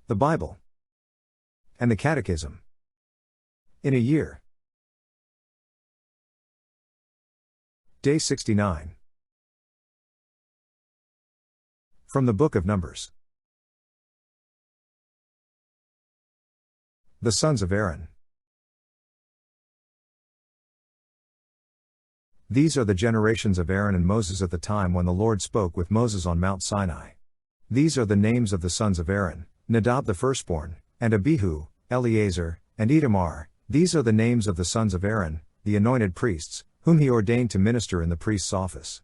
The Bible. And the Catechism. In a year. Day 69. From the Book of Numbers. The sons of Aaron. These are the generations of Aaron and Moses at the time when the Lord spoke with Moses on Mount Sinai. These are the names of the sons of Aaron: Nadab the firstborn, and Abihu, Eleazar, and Itamar. These are the names of the sons of Aaron, the anointed priests, whom he ordained to minister in the priest's office.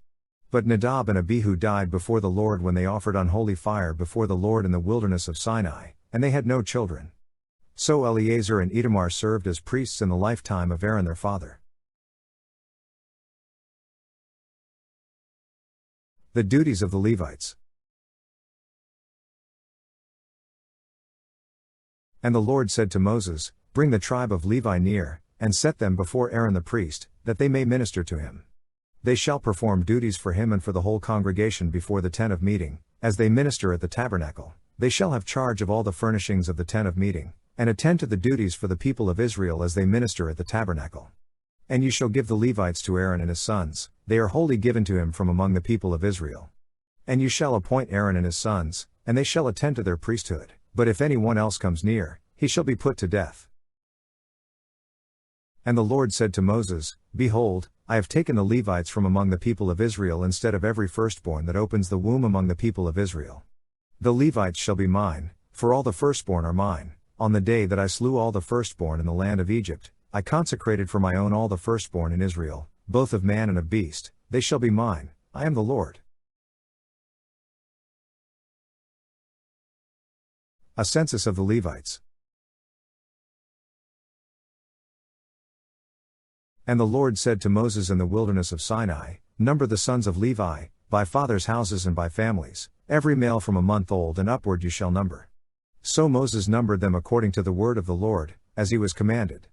But Nadab and Abihu died before the Lord when they offered unholy fire before the Lord in the wilderness of Sinai, and they had no children. So Eleazar and Itamar served as priests in the lifetime of Aaron their father. The duties of the Levites. And the Lord said to Moses, "Bring the tribe of Levi near, and set them before Aaron the priest, that they may minister to him. They shall perform duties for him and for the whole congregation before the tent of meeting, as they minister at the tabernacle. They shall have charge of all the furnishings of the tent of meeting, and attend to the duties for the people of Israel as they minister at the tabernacle. And you shall give the Levites to Aaron and his sons, they are wholly given to him from among the people of Israel. And you shall appoint Aaron and his sons, and they shall attend to their priesthood, but if any one else comes near, he shall be put to death." And the Lord said to Moses, "Behold, I have taken the Levites from among the people of Israel instead of every firstborn that opens the womb among the people of Israel. The Levites shall be mine, for all the firstborn are mine. On the day that I slew all the firstborn in the land of Egypt, I consecrated for my own all the firstborn in Israel, both of man and of beast. They shall be mine, I am the Lord." A census of the Levites. And the Lord said to Moses in the wilderness of Sinai, "Number the sons of Levi, by fathers' houses and by families, every male from a month old and upward you shall number." So Moses numbered them according to the word of the Lord, as he was commanded.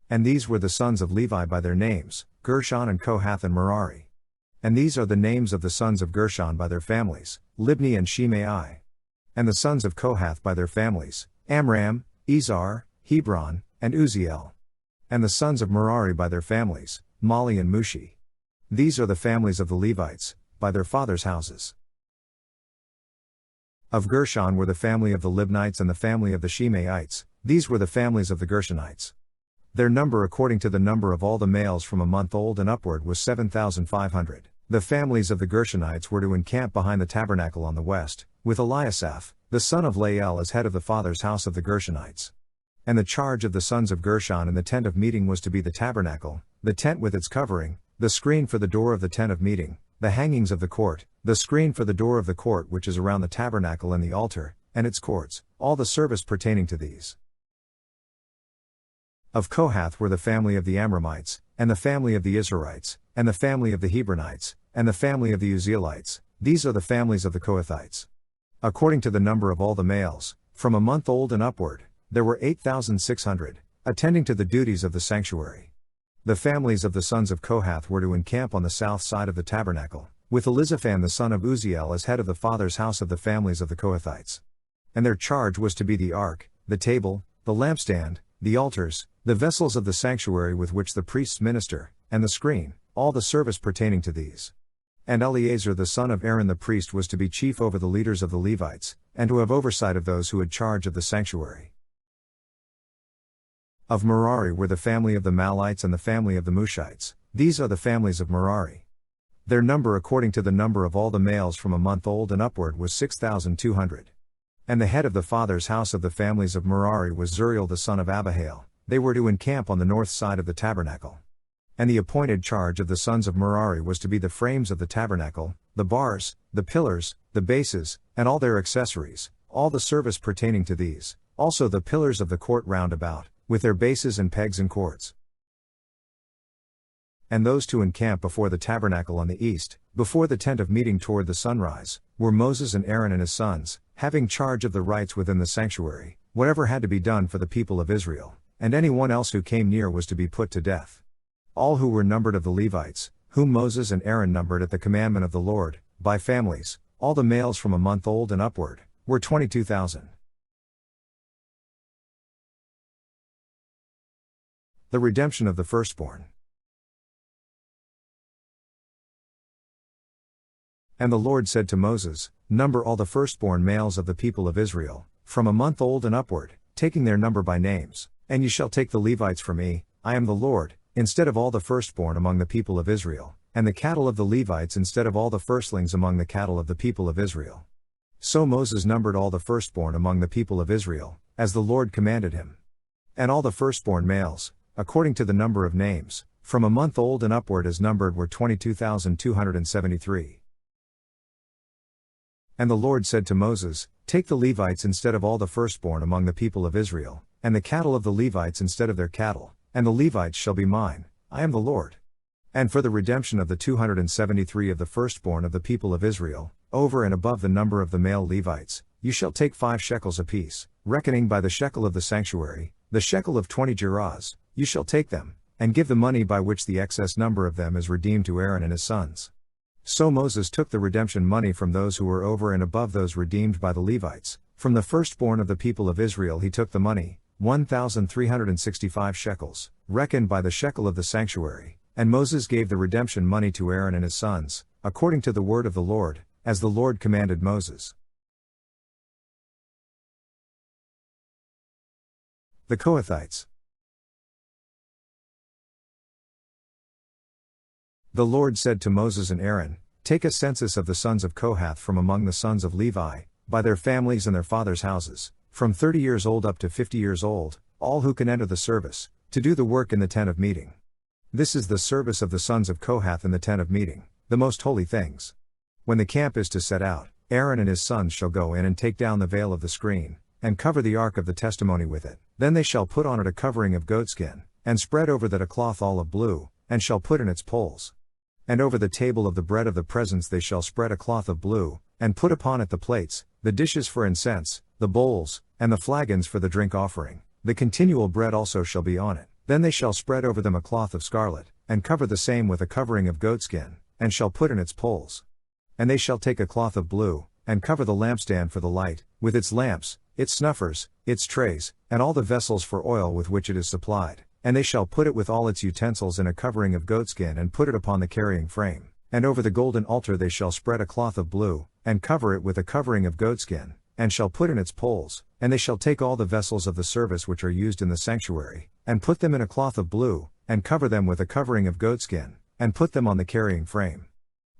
And these were the sons of Levi by their names, Gershon and Kohath and Merari. And these are the names of the sons of Gershon by their families, Libni and Shimei. And the sons of Kohath by their families, Amram, Izhar, Hebron, and Uzziel. And the sons of Merari by their families, Mali and Mushi. These are the families of the Levites, by their fathers' houses. Of Gershon were the family of the Libnites and the family of the Shimeites. These were the families of the Gershonites. Their number according to the number of all the males from a month old and upward was 7,500. The families of the Gershonites were to encamp behind the tabernacle on the west, with Eliasaph, the son of Lael as head of the father's house of the Gershonites. And the charge of the sons of Gershon in the tent of meeting was to be the tabernacle, the tent with its covering, the screen for the door of the tent of meeting, the hangings of the court, the screen for the door of the court which is around the tabernacle and the altar, and its courts, all the service pertaining to these. Of Kohath were the family of the Amramites, and the family of the Izharites, and the family of the Hebronites, and the family of the Uzzielites. These are the families of the Kohathites. According to the number of all the males, from a month old and upward, there were 8,600, attending to the duties of the sanctuary. The families of the sons of Kohath were to encamp on the south side of the tabernacle, with Elizaphan the son of Uzziel as head of the father's house of the families of the Kohathites. And their charge was to be the ark, the table, the lampstand, the altars, the vessels of the sanctuary with which the priests minister, and the screen, all the service pertaining to these. And Eleazar the son of Aaron the priest was to be chief over the leaders of the Levites, and to have oversight of those who had charge of the sanctuary. Of Merari were the family of the Malites and the family of the Mushites. These are the families of Merari. Their number according to the number of all the males from a month old and upward was 6,200. And the head of the father's house of the families of Merari was Zuriel the son of Abihail. They were to encamp on the north side of the tabernacle. And the appointed charge of the sons of Merari was to be the frames of the tabernacle, the bars, the pillars, the bases, and all their accessories, all the service pertaining to these, also the pillars of the court round about, with their bases and pegs and cords. And those to encamp before the tabernacle on the east, before the tent of meeting toward the sunrise, were Moses and Aaron and his sons, having charge of the rites within the sanctuary, whatever had to be done for the people of Israel, and anyone else who came near was to be put to death. All who were numbered of the Levites, whom Moses and Aaron numbered at the commandment of the Lord, by families, all the males from a month old and upward, were 22,000. the redemption of the firstborn. And the Lord said to Moses, Number all the firstborn males of the people of Israel, from a month old and upward, taking their number by names. And ye shall take the Levites for me, I am the Lord, instead of all the firstborn among the people of Israel, and the cattle of the Levites instead of all the firstlings among the cattle of the people of Israel. So Moses numbered all the firstborn among the people of Israel, as the Lord commanded him. And all the firstborn males, according to the number of names, from a month old and upward as numbered were 22,273. And the Lord said to Moses, Take the Levites instead of all the firstborn among the people of Israel, and the cattle of the Levites instead of their cattle, and the Levites shall be mine, I am the Lord. And for the redemption of the 273 of the firstborn of the people of Israel, over and above the number of the male Levites, you shall take 5 shekels apiece, reckoning by the shekel of the sanctuary, the shekel of 20 gerahs, you shall take them, and give the money by which the excess number of them is redeemed to Aaron and his sons. So Moses took the redemption money from those who were over and above those redeemed by the Levites. From the firstborn of the people of Israel he took the money, 1,365 shekels, reckoned by the shekel of the sanctuary, and Moses gave the redemption money to Aaron and his sons, according to the word of the Lord, as the Lord commanded Moses. The Kohathites. The Lord said to Moses and Aaron, Take a census of the sons of Kohath from among the sons of Levi, by their families and their fathers' houses, from 30 years old up to 50 years old, all who can enter the service, to do the work in the tent of meeting. This is the service of the sons of Kohath in the tent of meeting, the most holy things. When the camp is to set out, Aaron and his sons shall go in and take down the veil of the screen, and cover the ark of the testimony with it. Then they shall put on it a covering of goatskin, and spread over that a cloth olive blue, and shall put in its poles. And over the table of the bread of the presence they shall spread a cloth of blue, and put upon it the plates, the dishes for incense, the bowls, and the flagons for the drink offering. The continual bread also shall be on it. Then they shall spread over them a cloth of scarlet, and cover the same with a covering of goatskin, and shall put in its poles. And they shall take a cloth of blue, and cover the lampstand for the light, with its lamps, its snuffers, its trays, and all the vessels for oil with which it is supplied. And they shall put it with all its utensils in a covering of goatskin and put it upon the carrying frame. And over the golden altar they shall spread a cloth of blue, and cover it with a covering of goatskin, and shall put in its poles. And they shall take all the vessels of the service which are used in the sanctuary, and put them in a cloth of blue, and cover them with a covering of goatskin, and put them on the carrying frame.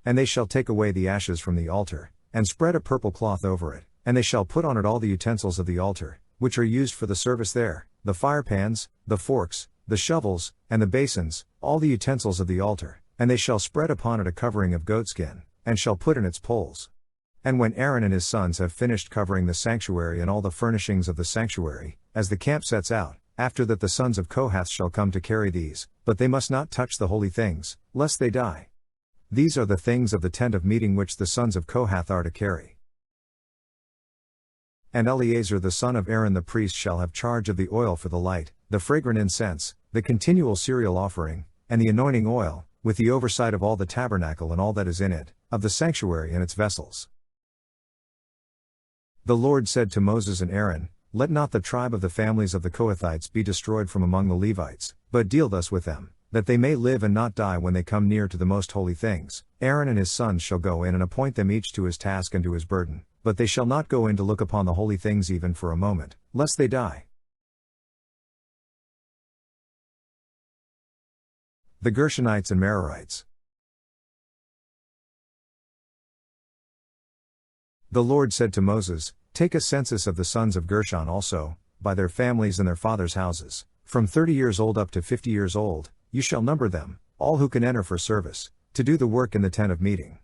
And they shall take away the ashes from the altar, and spread a purple cloth over it, and they shall put on it all the utensils of the altar, which are used for the service there, the firepans, the forks, the shovels, and the basins, all the utensils of the altar, and they shall spread upon it a covering of goatskin, and shall put in its poles. And when Aaron and his sons have finished covering the sanctuary and all the furnishings of the sanctuary, as the camp sets out, after that the sons of Kohath shall come to carry these, but they must not touch the holy things, lest they die. These are the things of the tent of meeting which the sons of Kohath are to carry. And Eleazar the son of Aaron the priest shall have charge of the oil for the light, the fragrant incense, the continual cereal offering, and the anointing oil, with the oversight of all the tabernacle and all that is in it, of the sanctuary and its vessels. The Lord said to Moses and Aaron, Let not the tribe of the families of the Kohathites be destroyed from among the Levites, but deal thus with them, that they may live and not die when they come near to the most holy things. Aaron and his sons shall go in and appoint them each to his task and to his burden, but they shall not go in to look upon the holy things even for a moment, lest they die. The Gershonites and Merarites. The Lord said to Moses, Take a census of the sons of Gershon also, by their families and their fathers' houses, from 30 years old up to 50 years old, you shall number them, all who can enter for service, to do the work in the tent of meeting.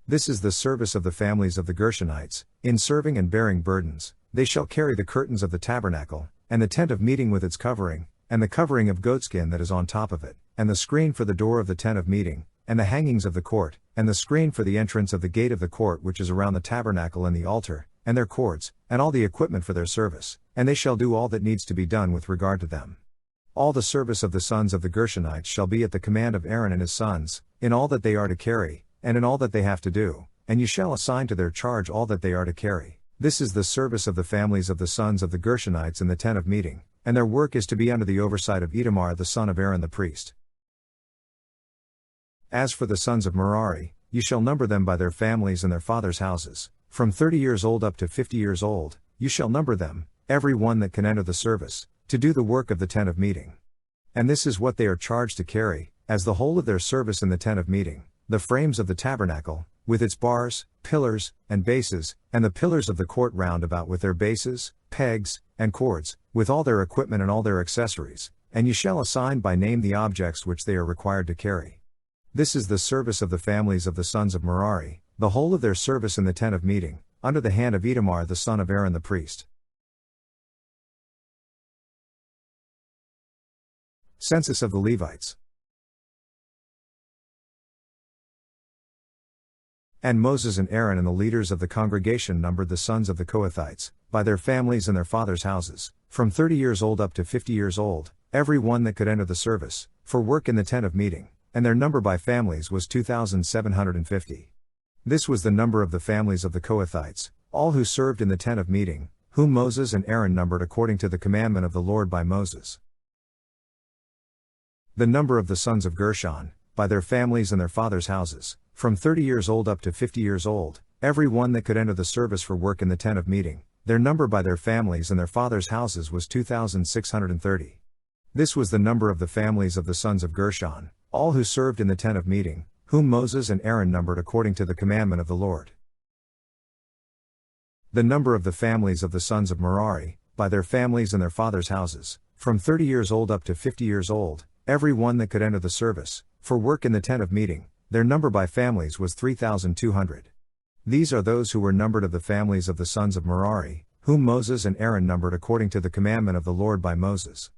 This is the service of the families of the Gershonites, in serving and bearing burdens. They shall carry the curtains of the tabernacle, and the tent of meeting with its covering, and the covering of goatskin that is on top of it, and the screen for the door of the tent of meeting, and the hangings of the court, and the screen for the entrance of the gate of the court which is around the tabernacle and the altar, and their cords, and all the equipment for their service, and they shall do all that needs to be done with regard to them. All the service of the sons of the Gershonites shall be at the command of Aaron and his sons, in all that they are to carry, and in all that they have to do, and you shall assign to their charge all that they are to carry. This is the service of the families of the sons of the Gershonites in the tent of meeting, and their work is to be under the oversight of Itamar the son of Aaron the priest. As for the sons of Merari, you shall number them by their families and their fathers' houses, from 30 years old up to 50 years old, you shall number them, every one that can enter the service, to do the work of the tent of meeting. And this is what they are charged to carry, as the whole of their service in the tent of meeting, the frames of the tabernacle, with its bars, pillars, and bases, and the pillars of the court round about with their bases, pegs, and cords, with all their equipment and all their accessories, and you shall assign by name the objects which they are required to carry. This is the service of the families of the sons of Merari, the whole of their service in the tent of meeting, under the hand of Itamar the son of Aaron the priest. Census of the Levites. And Moses and Aaron and the leaders of the congregation numbered the sons of the Kohathites, by their families and their fathers' houses, from 30 years old up to 50 years old, every one that could enter the service, for work in the tent of meeting, and their number by families was 2,750. This was the number of the families of the Kohathites, all who served in the tent of meeting, whom Moses and Aaron numbered according to the commandment of the Lord by Moses. The number of the sons of Gershon, by their families and their fathers' houses, from 30 years old up to 50 years old, every one that could enter the service for work in the tent of meeting, their number by their families and their fathers' houses was 2,630. This was the number of the families of the sons of Gershon, all who served in the tent of meeting, whom Moses and Aaron numbered according to the commandment of the Lord. The number of the families of the sons of Merari, by their families and their fathers' houses, from 30 years old up to 50 years old, every one that could enter the service, for work in the tent of meeting, their number by families was 3,200. These are those who were numbered of the families of the sons of Merari, whom Moses and Aaron numbered according to the commandment of the Lord by Moses.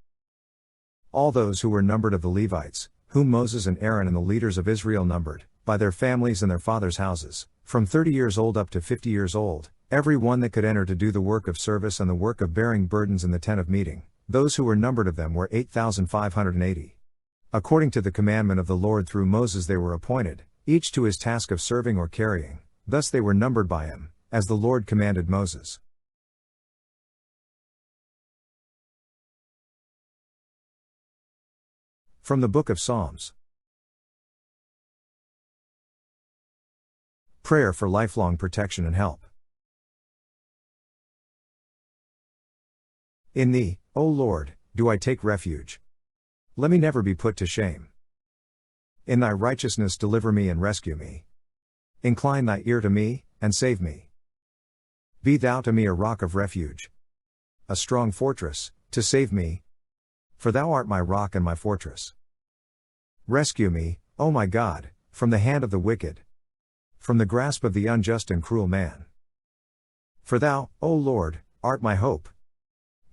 All those who were numbered of the Levites, whom Moses and Aaron and the leaders of Israel numbered, by their families and their fathers' houses, from 30 years old up to 50 years old, every one that could enter to do the work of service and the work of bearing burdens in the tent of meeting, those who were numbered of them were 8,580. According to the commandment of the Lord through Moses they were appointed, each to his task of serving or carrying, thus they were numbered by him, as the Lord commanded Moses. From the Book of Psalms. Prayer for lifelong protection and help. In thee, O Lord, do I take refuge. Let me never be put to shame. In thy righteousness deliver me and rescue me. Incline thy ear to me, and save me. Be thou to me a rock of refuge, a strong fortress, to save me. For thou art my rock and my fortress. Rescue me, O my God, from the hand of the wicked, from the grasp of the unjust and cruel man. For thou, O Lord, art my hope,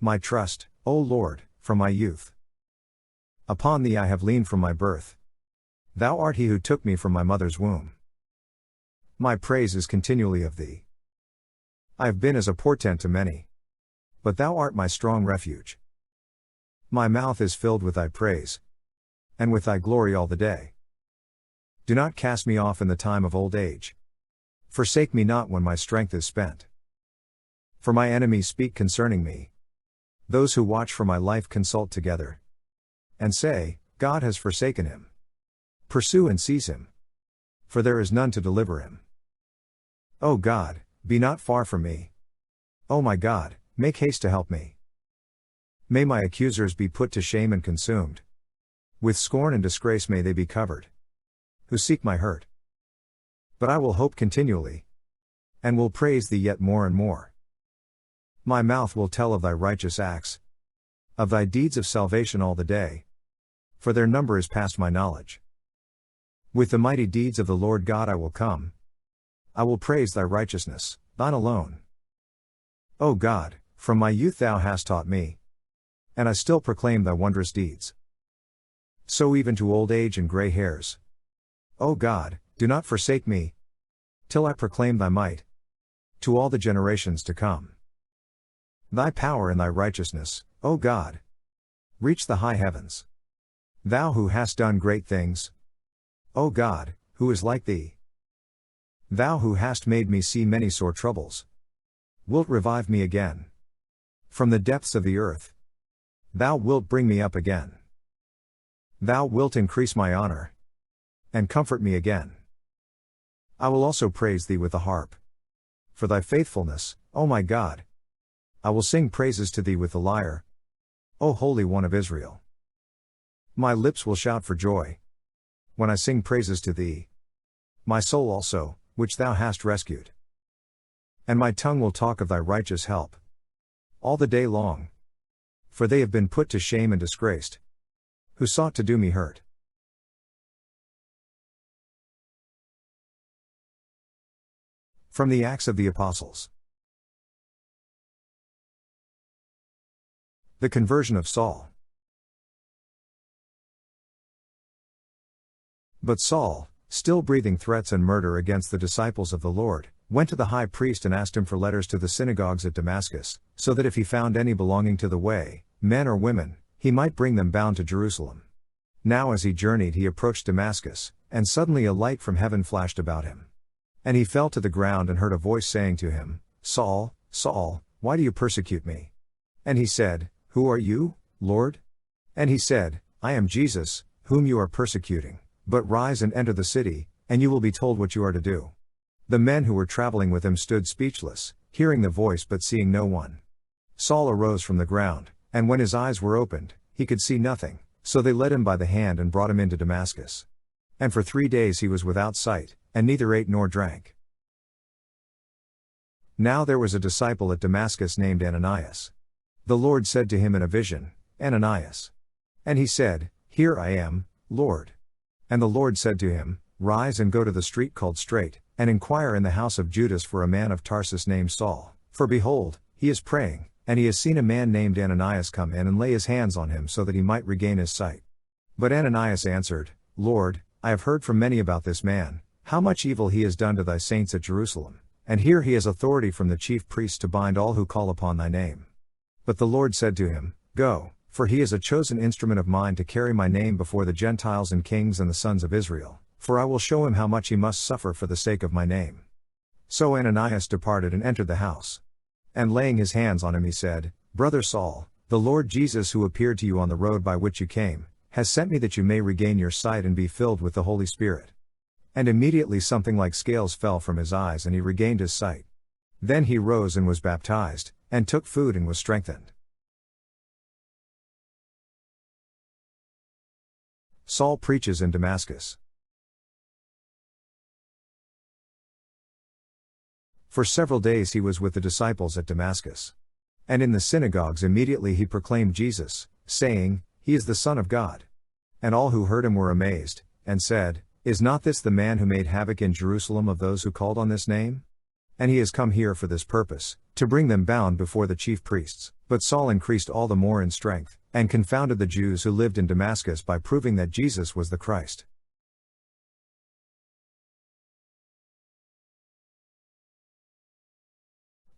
my trust, O Lord, from my youth. Upon thee I have leaned from my birth. Thou art he who took me from my mother's womb. My praise is continually of thee. I have been as a portent to many. But thou art my strong refuge. My mouth is filled with thy praise, and with thy glory all the day. Do not cast me off in the time of old age. Forsake me not when my strength is spent. For my enemies speak concerning me. Those who watch for my life consult together, and say, God has forsaken him. Pursue and seize him, for there is none to deliver him. O God, be not far from me. O my God, make haste to help me. May my accusers be put to shame and consumed. With scorn and disgrace may they be covered, who seek my hurt. But I will hope continually, and will praise thee yet more and more. My mouth will tell of thy righteous acts, of thy deeds of salvation all the day, for their number is past my knowledge. With the mighty deeds of the Lord God I will come. I will praise thy righteousness, thine alone. O God, from my youth thou hast taught me, and I still proclaim thy wondrous deeds. So even to old age and gray hairs, O God, do not forsake me, till I proclaim thy might, to all the generations to come. Thy power and thy righteousness, O God, reach the high heavens. Thou who hast done great things, O God, who is like thee? Thou who hast made me see many sore troubles, wilt revive me again. From the depths of the earth, thou wilt bring me up again. Thou wilt increase my honor, and comfort me again. I will also praise thee with the harp. For thy faithfulness, O my God. I will sing praises to thee with the lyre, O Holy One of Israel. My lips will shout for joy, when I sing praises to thee. My soul also, which thou hast rescued. And my tongue will talk of thy righteous help, all the day long. For they have been put to shame and disgraced, who sought to do me hurt. From the Acts of the Apostles. The conversion of Saul. But Saul, still breathing threats and murder against the disciples of the Lord, went to the high priest and asked him for letters to the synagogues at Damascus, so that if he found any belonging to the way, men or women, he might bring them bound to Jerusalem. Now as he journeyed he approached Damascus, and suddenly a light from heaven flashed about him. And he fell to the ground and heard a voice saying to him, Saul, Saul, why do you persecute me? And he said, Who are you, Lord? And he said, I am Jesus, whom you are persecuting. But rise and enter the city, and you will be told what you are to do. The men who were traveling with him stood speechless, hearing the voice but seeing no one. Saul arose from the ground, and when his eyes were opened, he could see nothing, so they led him by the hand and brought him into Damascus. And for 3 days he was without sight, and neither ate nor drank. Now there was a disciple at Damascus named Ananias. The Lord said to him in a vision, Ananias. And he said, Here I am, Lord. And the Lord said to him, Rise and go to the street called Straight, and inquire in the house of Judas for a man of Tarsus named Saul. For behold, he is praying, and he has seen a man named Ananias come in and lay his hands on him so that he might regain his sight. But Ananias answered, Lord, I have heard from many about this man, how much evil he has done to thy saints at Jerusalem, and here he has authority from the chief priests to bind all who call upon thy name. But the Lord said to him, Go, for he is a chosen instrument of mine to carry my name before the Gentiles and kings and the sons of Israel, for I will show him how much he must suffer for the sake of my name. So Ananias departed and entered the house. And laying his hands on him he said, Brother Saul, the Lord Jesus who appeared to you on the road by which you came, has sent me that you may regain your sight and be filled with the Holy Spirit. And immediately something like scales fell from his eyes and he regained his sight. Then he rose and was baptized, and took food and was strengthened. Saul preaches in Damascus. For several days he was with the disciples at Damascus. And in the synagogues immediately he proclaimed Jesus, saying, He is the Son of God. And all who heard him were amazed, and said, Is not this the man who made havoc in Jerusalem of those who called on this name? And he has come here for this purpose, to bring them bound before the chief priests. But Saul increased all the more in strength, and confounded the Jews who lived in Damascus by proving that Jesus was the Christ.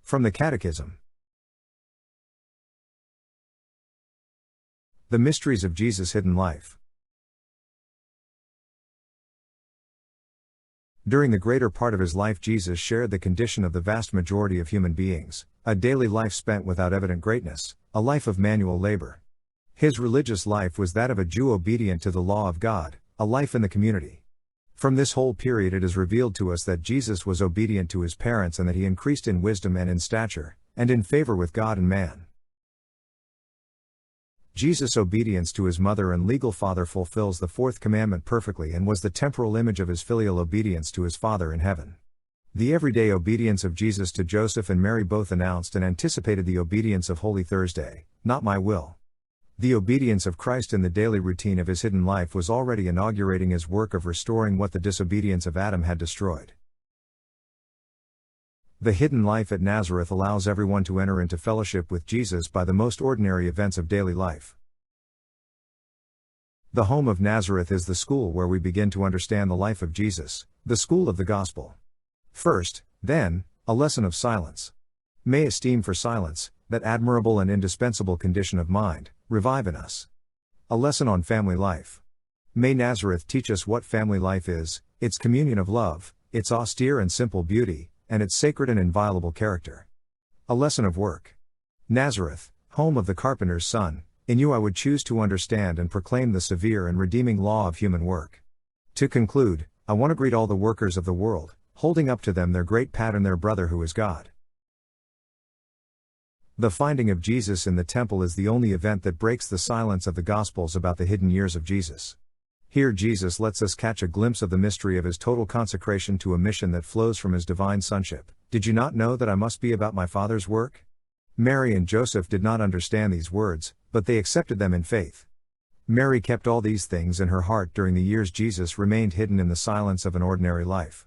From the Catechism. The Mysteries of Jesus' Hidden Life. During the greater part of his life Jesus shared the condition of the vast majority of human beings, a daily life spent without evident greatness, a life of manual labor. His religious life was that of a Jew obedient to the law of God, a life in the community. From this whole period it is revealed to us that Jesus was obedient to his parents and that he increased in wisdom and in stature, and in favor with God and man. Jesus' obedience to his mother and legal father fulfills the fourth commandment perfectly and was the temporal image of his filial obedience to his Father in heaven. The everyday obedience of Jesus to Joseph and Mary both announced and anticipated the obedience of Holy Thursday, not my will. The obedience of Christ in the daily routine of his hidden life was already inaugurating his work of restoring what the disobedience of Adam had destroyed. The hidden life at Nazareth allows everyone to enter into fellowship with Jesus by the most ordinary events of daily life. The home of Nazareth is the school where we begin to understand the life of Jesus, the school of the gospel. First, then, a lesson of silence. May esteem for silence, that admirable and indispensable condition of mind, revive in us. A lesson on family life. May Nazareth teach us what family life is, its communion of love, its austere and simple beauty, and its sacred and inviolable character. A lesson of work. Nazareth, home of the carpenter's son, in you I would choose to understand and proclaim the severe and redeeming law of human work. To conclude, I want to greet all the workers of the world, holding up to them their great pattern, their brother who is God. The finding of Jesus in the temple is the only event that breaks the silence of the Gospels about the hidden years of Jesus. Here Jesus lets us catch a glimpse of the mystery of his total consecration to a mission that flows from his divine sonship. Did you not know that I must be about my Father's work? Mary and Joseph did not understand these words, but they accepted them in faith. Mary kept all these things in her heart during the years Jesus remained hidden in the silence of an ordinary life.